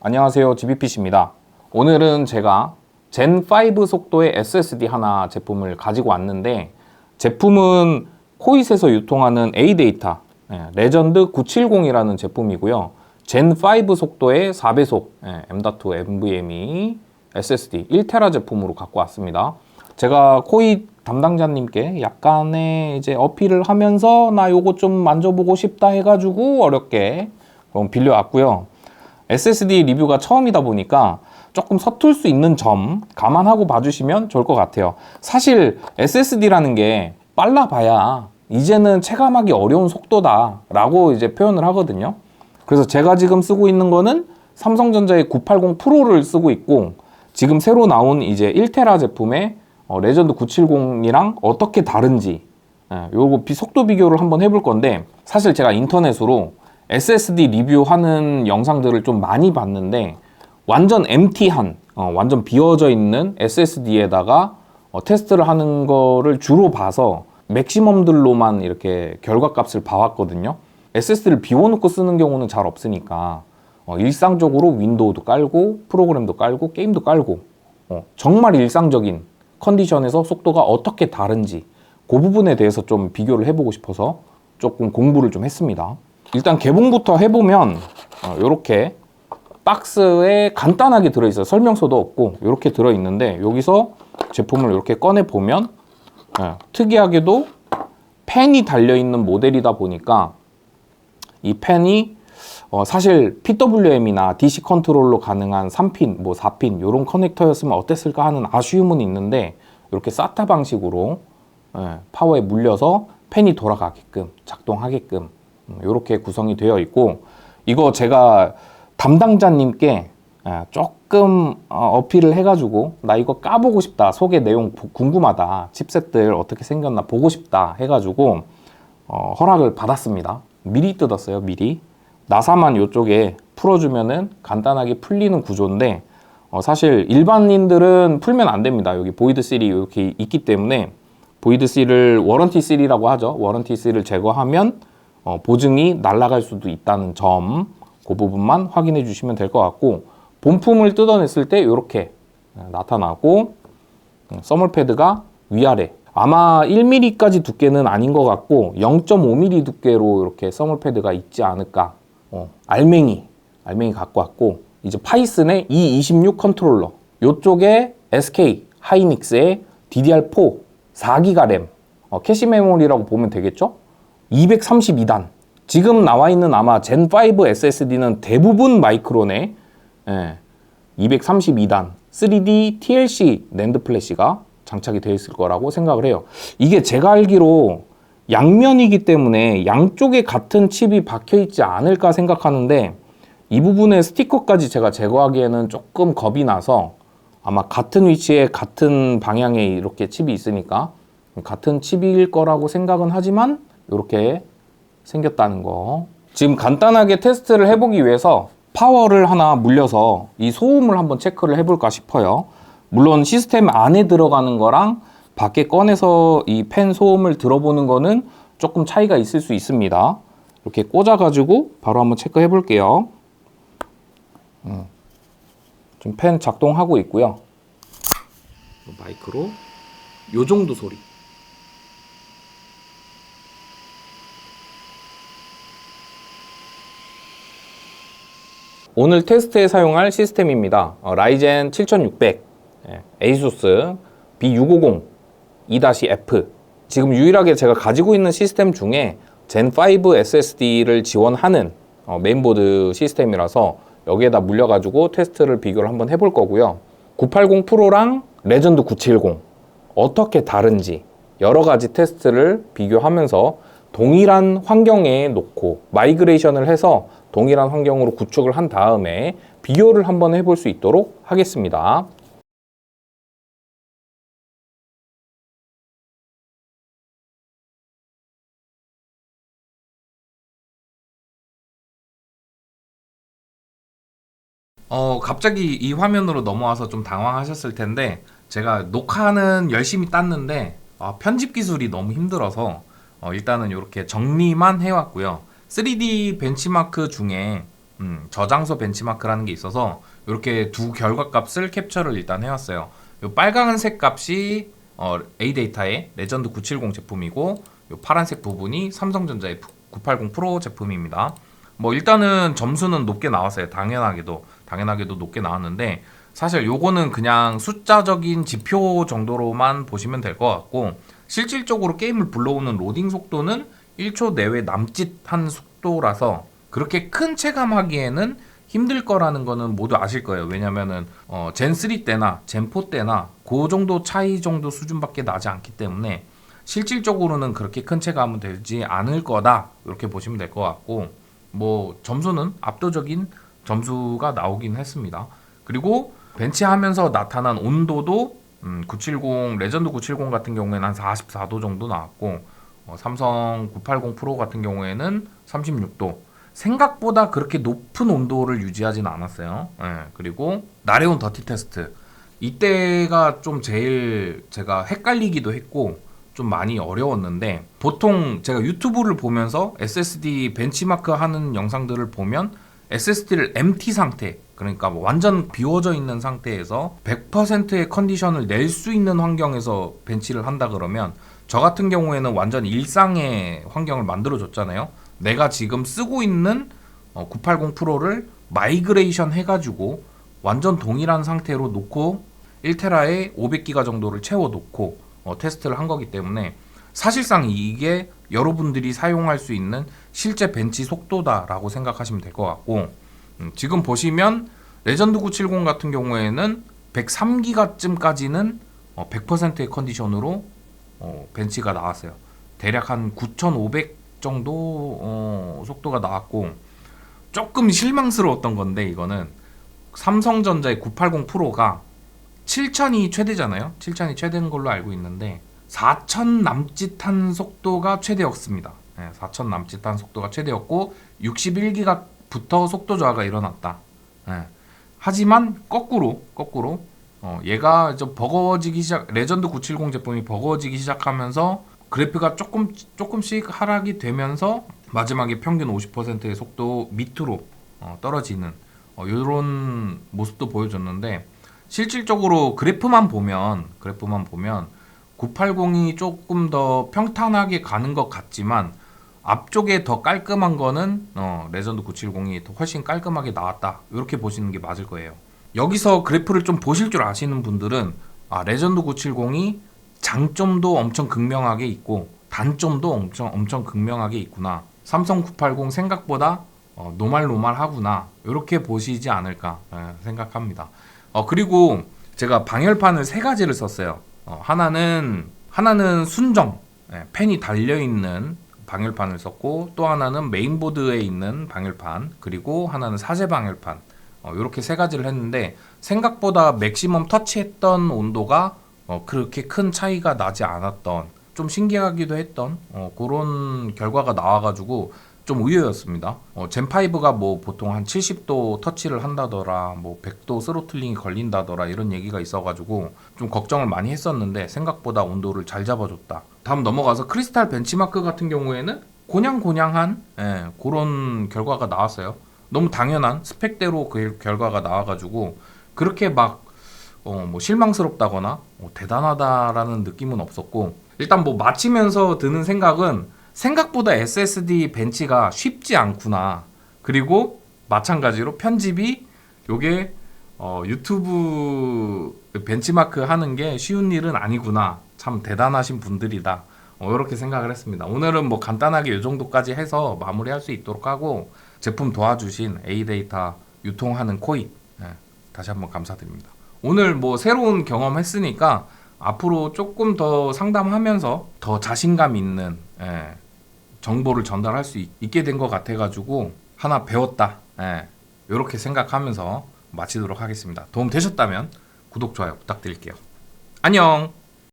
안녕하세요, GBPC입니다. 오늘은 제가 젠5 속도의 SSD 하나 제품을 가지고 왔는데, 제품은 코잇에서 유통하는 A데이터 레전드 970이라는 제품이고요. 젠5 속도의 4배속 M.2 NVMe SSD 1테라 제품으로 갖고 왔습니다. 제가 코잇 담당자님께 약간의 이제 어필을 하면서 나 요거 좀 만져보고 싶다 해가지고 어렵게 빌려왔고요. SSD 리뷰가 처음이다 보니까 조금 서툴 수 있는 점 감안하고 봐주시면 좋을 것 같아요. 사실 SSD라는 게 빨라봐야 이제는 체감하기 어려운 속도다 라고 이제 표현을 하거든요. 그래서 제가 지금 쓰고 있는 거는 삼성전자의 980 프로를 쓰고 있고, 지금 새로 나온 이제 1테라 제품의 레전드 970이랑 어떻게 다른지 요거 속도 비교를 한번 해볼 건데, 사실 제가 인터넷으로 SSD 리뷰하는 영상들을 좀 많이 봤는데, 완전 empty한 완전 비어져 있는 SSD에다가 테스트를 하는 거를 주로 봐서 맥시멈들로만 이렇게 결과값을 봐왔거든요. SSD를 비워놓고 쓰는 경우는 잘 없으니까 일상적으로 윈도우도 깔고 프로그램도 깔고 게임도 깔고 정말 일상적인 컨디션에서 속도가 어떻게 다른지 그 부분에 대해서 좀 비교를 해보고 싶어서 조금 공부를 좀 했습니다. 일단 개봉부터 해보면 이렇게 박스에 간단하게 들어있어요. 설명서도 없고 이렇게 들어있는데, 여기서 제품을 이렇게 꺼내보면 특이하게도 펜이 달려있는 모델이다 보니까 이 펜이 사실 PWM이나 DC 컨트롤러 가능한 3핀, 4핀 이런 커넥터였으면 어땠을까 하는 아쉬움은 있는데, 이렇게 SATA 방식으로 파워에 물려서 펜이 돌아가게끔 작동하게끔 이렇게 구성이 되어 있고, 이거 제가 담당자님께 조금 어필을 해가지고 나 이거 까보고 싶다, 속의 내용 궁금하다, 칩셋들 어떻게 생겼나 보고 싶다 해가지고 허락을 받았습니다. 미리 뜯었어요. 미리 나사만 이쪽에 풀어주면은 간단하게 풀리는 구조인데, 사실 일반인들은 풀면 안 됩니다. 여기 보이드 실이 이렇게 있기 때문에 보이드 실을 워런티 실이라고 하죠. 워런티 실을 제거하면 보증이 날아갈 수도 있다는 점, 그 부분만 확인해 주시면 될 것 같고, 본품을 뜯어냈을 때 이렇게 나타나고, 써멀 패드가 위아래, 아마 1mm까지 두께는 아닌 것 같고 0.5mm 두께로 이렇게 써멀 패드가 있지 않을까. 알맹이 갖고 왔고, 이제 파이슨의 E26 컨트롤러, 이쪽에 SK 하이닉스의 DDR4 4기가 램, 캐시 메모리라고 보면 되겠죠. 232단. 지금 나와 있는 아마 젠5 SSD는 대부분 마이크론의 232단 3D TLC 낸드 플래시가 장착이 되어 있을 거라고 생각을 해요. 이게 제가 알기로 양면이기 때문에 양쪽에 같은 칩이 박혀 있지 않을까 생각하는데, 이 부분에 스티커까지 제가 제거하기에는 조금 겁이 나서, 아마 같은 위치에 같은 방향에 이렇게 칩이 있으니까 같은 칩일 거라고 생각은 하지만 이렇게 생겼다는 거. 지금 간단하게 테스트를 해보기 위해서 파워를 하나 물려서 이 소음을 한번 체크를 해볼까 싶어요. 물론 시스템 안에 들어가는 거랑 밖에 꺼내서 이 펜 소음을 들어보는 거는 조금 차이가 있을 수 있습니다. 이렇게 꽂아가지고 바로 한번 체크해 볼게요. 지금 펜 작동하고 있고요. 마이크로 요 정도 소리. 오늘 테스트에 사용할 시스템입니다. 라이젠 7600, ASUS B650 2-F. 지금 유일하게 제가 가지고 있는 시스템 중에 젠5 SSD를 지원하는 메인보드 시스템이라서 여기에다 물려가지고 테스트를 비교를 한번 해볼 거고요. 980 프로랑 레전드 970 어떻게 다른지 여러 가지 테스트를 비교하면서 동일한 환경에 놓고 마이그레이션을 해서 동일한 환경으로 구축을 한 다음에 비교를 한번 해볼 수 있도록 하겠습니다. 갑자기 이 화면으로 넘어와서 좀 당황하셨을 텐데, 제가 녹화는 열심히 땄는데 편집 기술이 너무 힘들어서 일단은 이렇게 정리만 해왔고요. 3D 벤치마크 중에 저장소 벤치마크라는 게 있어서 이렇게 두 결과값을 캡처를 일단 해왔어요. 요 빨간색 값이 A데이터의 레전드 970 제품이고 요 파란색 부분이 삼성전자의 980 프로 제품입니다. 뭐 일단은 점수는 높게 나왔어요. 당연하게도 높게 나왔는데 사실 요거는 그냥 숫자적인 지표 정도로만 보시면 될 것 같고 실질적으로 게임을 불러오는 로딩 속도는 1초 내외 남짓한 속도라서 그렇게 큰 체감하기에는 힘들 거라는 거는 모두 아실 거예요. 왜냐면은 젠3 때나 젠4 때나 그 정도 차이 정도 수준밖에 나지 않기 때문에 실질적으로는 그렇게 큰 체감은 되지 않을 거다 이렇게 보시면 될 것 같고 뭐 점수는 압도적인 점수가 나오긴 했습니다. 그리고 벤치하면서 나타난 온도도 970 레전드 970 같은 경우에는 한 44도 정도 나왔고 삼성 980 프로 같은 경우에는 36도. 생각보다 그렇게 높은 온도를 유지하진 않았어요. 그리고 나레온 더티 테스트. 이때가 좀 제일 제가 헷갈리기도 했고 좀 많이 어려웠는데 보통 제가 유튜브를 보면서 SSD 벤치마크 하는 영상들을 보면 SSD를 empty 상태 그러니까 뭐 완전 비워져 있는 상태에서 100%의 컨디션을 낼 수 있는 환경에서 벤치를 한다 그러면 저 같은 경우에는 완전 일상의 환경을 만들어 줬잖아요. 내가 지금 쓰고 있는 980 프로를 마이그레이션 해가지고 완전 동일한 상태로 놓고 1테라에 500기가 정도를 채워 놓고 테스트를 한 거기 때문에 사실상 이게 여러분들이 사용할 수 있는 실제 벤치 속도다라고 생각하시면 될 것 같고 지금 보시면 레전드 970 같은 경우에는 103기가쯤까지는 100%의 컨디션으로 벤치가 나왔어요. 대략 한 9500 정도 속도가 나왔고 조금 실망스러웠던 건데 이거는 삼성전자의 980 프로가 7000이 최대잖아요. 7000이 최대인 걸로 알고 있는데 4000 남짓한 속도가 최대였습니다. 4000 남짓한 속도가 최대였고 61기가부터 속도 저하가 일어났다. 하지만 거꾸로 얘가 좀 버거워지기 시작 레전드 970 제품이 버거워지기 시작하면서 그래프가 조금씩 하락이 되면서 마지막에 평균 50%의 속도 밑으로 떨어지는 이런 모습도 보여줬는데 실질적으로 그래프만 보면 980이 조금 더 평탄하게 가는 것 같지만 앞쪽에 더 깔끔한 거는 레전드 970이 더 훨씬 깔끔하게 나왔다 이렇게 보시는 게 맞을 거예요. 여기서 그래프를 좀 보실 줄 아시는 분들은 레전드 970이 장점도 엄청 극명하게 있고 단점도 엄청 극명하게 있구나. 삼성 980 생각보다 노말하구나 이렇게 보시지 않을까 생각합니다. 그리고 제가 방열판을 세 가지를 썼어요. 하나는 순정 펜이 달려있는 방열판을 썼고 또 하나는 메인보드에 있는 방열판 그리고 하나는 사제 방열판 이렇게 세 가지를 했는데 생각보다 맥시멈 터치했던 온도가 그렇게 큰 차이가 나지 않았던 좀 신기하기도 했던 그런 결과가 나와가지고 좀 의외였습니다. 젠5가 뭐 보통 한 70도 터치를 한다더라, 뭐 100도 스로틀링이 걸린다더라 이런 얘기가 있어가지고 좀 걱정을 많이 했었는데 생각보다 온도를 잘 잡아줬다. 다음 넘어가서 크리스탈 벤치마크 같은 경우에는 고냥고냥한 그런 결과가 나왔어요. 너무 당연한 스펙대로 그 결과가 나와가지고 그렇게 막 뭐 실망스럽다거나 대단하다라는 느낌은 없었고 일단 뭐 마치면서 드는 생각은 생각보다 SSD 벤치가 쉽지 않구나. 그리고 마찬가지로 편집이 요게 유튜브 벤치마크 하는 게 쉬운 일은 아니구나. 참 대단하신 분들이다. 이렇게 생각을 했습니다. 오늘은 뭐 간단하게 이 정도까지 해서 마무리할 수 있도록 하고 제품 도와주신 A데이터 유통하는 코이 다시 한번 감사드립니다. 오늘 뭐 새로운 경험 했으니까 앞으로 조금 더 상담하면서 더 자신감 있는 정보를 전달할 수 있게 된 것 같아가지고 하나 배웠다. 이렇게 생각하면서 마치도록 하겠습니다. 도움 되셨다면 구독, 좋아요 부탁드릴게요. 안녕.